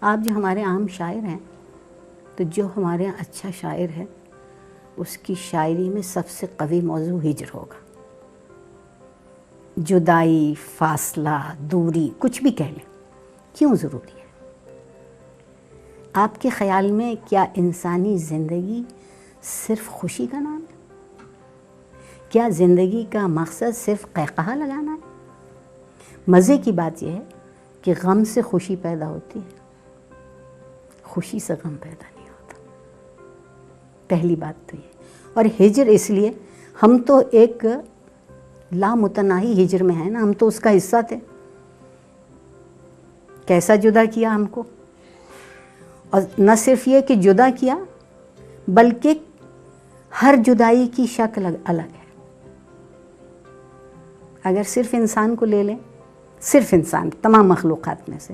آپ جو ہمارے عام شاعر ہیں، تو جو ہمارے یہاں اچھا شاعر ہے اس کی شاعری میں سب سے قوی موضوع ہجر ہوگا. جدائی، فاصلہ، دوری، کچھ بھی کہہ لیں، کیوں ضروری ہے؟ آپ کے خیال میں کیا انسانی زندگی صرف خوشی کا نام ہے؟ کیا زندگی کا مقصد صرف قہقہہ لگانا ہے؟ مزے کی بات یہ ہے کہ غم سے خوشی پیدا ہوتی ہے، خوشی سے غم پیدا نہیں ہوتا. پہلی بات تو یہ. اور ہجر اس لیے، ہم تو ایک لامتناہی ہجر میں ہیں نا، ہم تو اس کا حصہ تھے. کیسا جدا کیا ہم کو، اور نہ صرف یہ کہ جدا کیا بلکہ ہر جدائی کی شکل الگ ہے. اگر صرف انسان کو لے لیں، صرف انسان تمام مخلوقات میں سے،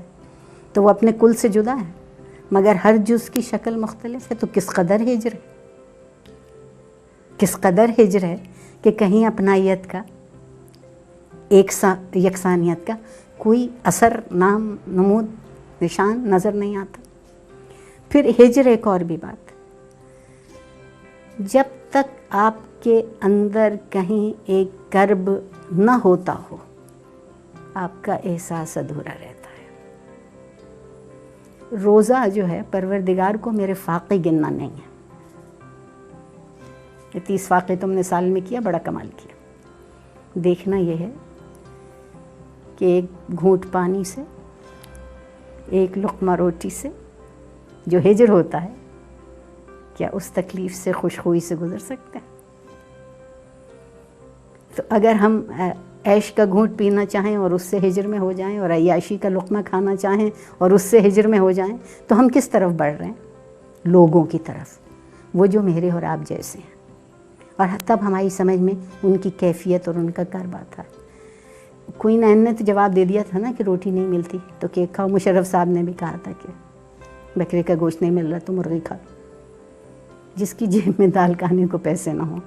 تو وہ اپنے کل سے جدا ہے، مگر ہر جز کی شکل مختلف ہے. تو کس قدر ہجر ہے، کس قدر ہجر ہے کہ کہیں اپنائیت کا، یکسانیت کا کوئی اثر، نام، نمود، نشان نظر نہیں آتا. پھر ہجر ایک اور بھی بات، جب تک آپ کے اندر کہیں ایک کرب نہ ہوتا ہو، آپ کا احساس ادھورا رہتا ہے. روزہ جو ہے پروردگار کو میرے فاقے گننا نہیں ہے. یہ 30 فاقے تم نے سال میں کیا، بڑا کمال کیا. دیکھنا یہ ہے کہ ایک گھونٹ پانی سے، ایک لقمہ روٹی سے جو ہجر ہوتا ہے، کیا اس تکلیف سے خوشخوئی سے گزر سکتے ہیں؟ تو اگر ہم عیش کا گھونٹ پینا چاہیں اور اس سے ہجر میں ہو جائیں، اور عیاشی کا لقمہ کھانا چاہیں اور اس سے ہجر میں ہو جائیں، تو ہم کس طرف بڑھ رہے ہیں؟ لوگوں کی طرف، وہ جو میرے اور آپ جیسے ہیں. اور تب ہماری سمجھ میں ان کی کیفیت اور ان کا کرب آتا ہے. کوئین این نے تو جواب دے دیا تھا نا کہ روٹی نہیں ملتی تو کیک کھاؤ. مشرف صاحب نے بھی کہا تھا کہ بکرے کا گوشت نہیں مل رہا تو مرغی کھاؤ. جس کی جیب میں دال کھانے کو پیسے نہ ہوں،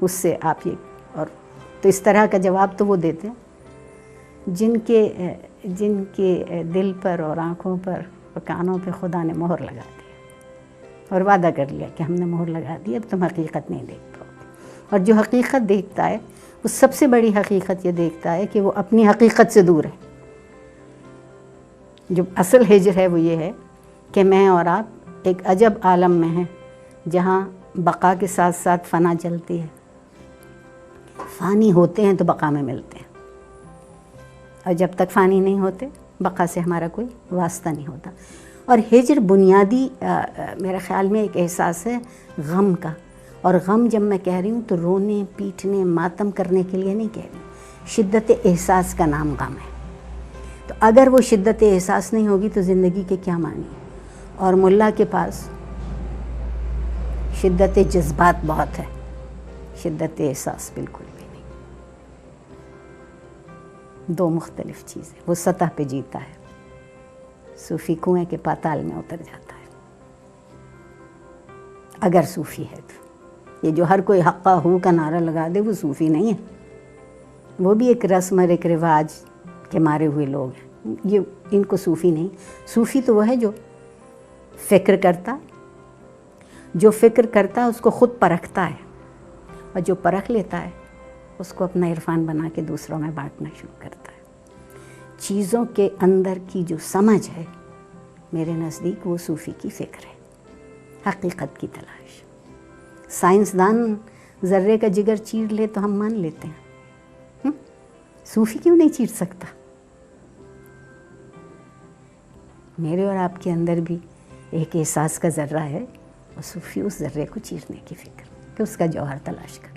اس سے آپ یہ. اور تو اس طرح کا جواب تو وہ دیتے ہیں جن کے دل پر اور آنکھوں پر اور کانوں پہ خدا نے مہر لگا دی اور وعدہ کر لیا کہ ہم نے مہر لگا دی، اب تم حقیقت نہیں دیکھ پاؤ گے. اور جو حقیقت دیکھتا ہے وہ سب سے بڑی حقیقت یہ دیکھتا ہے کہ وہ اپنی حقیقت سے دور ہے. جو اصل ہجر ہے وہ یہ ہے کہ میں اور آپ ایک عجب عالم میں ہیں جہاں بقا کے ساتھ ساتھ فنا چلتی ہے. فانی ہوتے ہیں تو بقا میں ملتے ہیں، اور جب تک فانی نہیں ہوتے بقا سے ہمارا کوئی واسطہ نہیں ہوتا. اور ہجر بنیادی میرے خیال میں ایک احساس ہے غم کا. اور غم جب میں کہہ رہی ہوں تو رونے، پیٹنے، ماتم کرنے کے لیے نہیں کہہ رہی. شدت احساس کا نام غم ہے. تو اگر وہ شدت احساس نہیں ہوگی تو زندگی کے کیا معنی؟ اور ملا کے پاس شدت جذبات بہت ہے، شدت احساس بالکل بھی نہیں. دو مختلف چیزیں. وہ سطح پہ جیتا ہے، صوفی کنویں کے پاتال میں اتر جاتا ہے اگر صوفی ہے تو. یہ جو ہر کوئی حقہ ہو کا نعرہ لگا دے وہ صوفی نہیں ہے، وہ بھی ایک رسم اور ایک رواج کے مارے ہوئے لوگ ہیں. یہ ان کو صوفی نہیں. صوفی تو وہ ہے جو فکر کرتا، جو فکر کرتا اس کو خود پرکھتا ہے، اور جو پرکھ لیتا ہے اس کو اپنا عرفان بنا کے دوسروں میں بانٹنا شروع کرتا ہے. چیزوں کے اندر کی جو سمجھ ہے میرے نزدیک وہ صوفی کی فکر ہے، حقیقت کی تلاش. سائنسدان ذرے کا جگر چیر لے تو ہم مان لیتے ہیں، صوفی کیوں نہیں چیر سکتا؟ میرے اور آپ کے اندر بھی ایک احساس کا ذرہ ہے، اور صوفی اس ذرے کو چیرنے کی فکر کہ اس کا جوہر تلاش کر.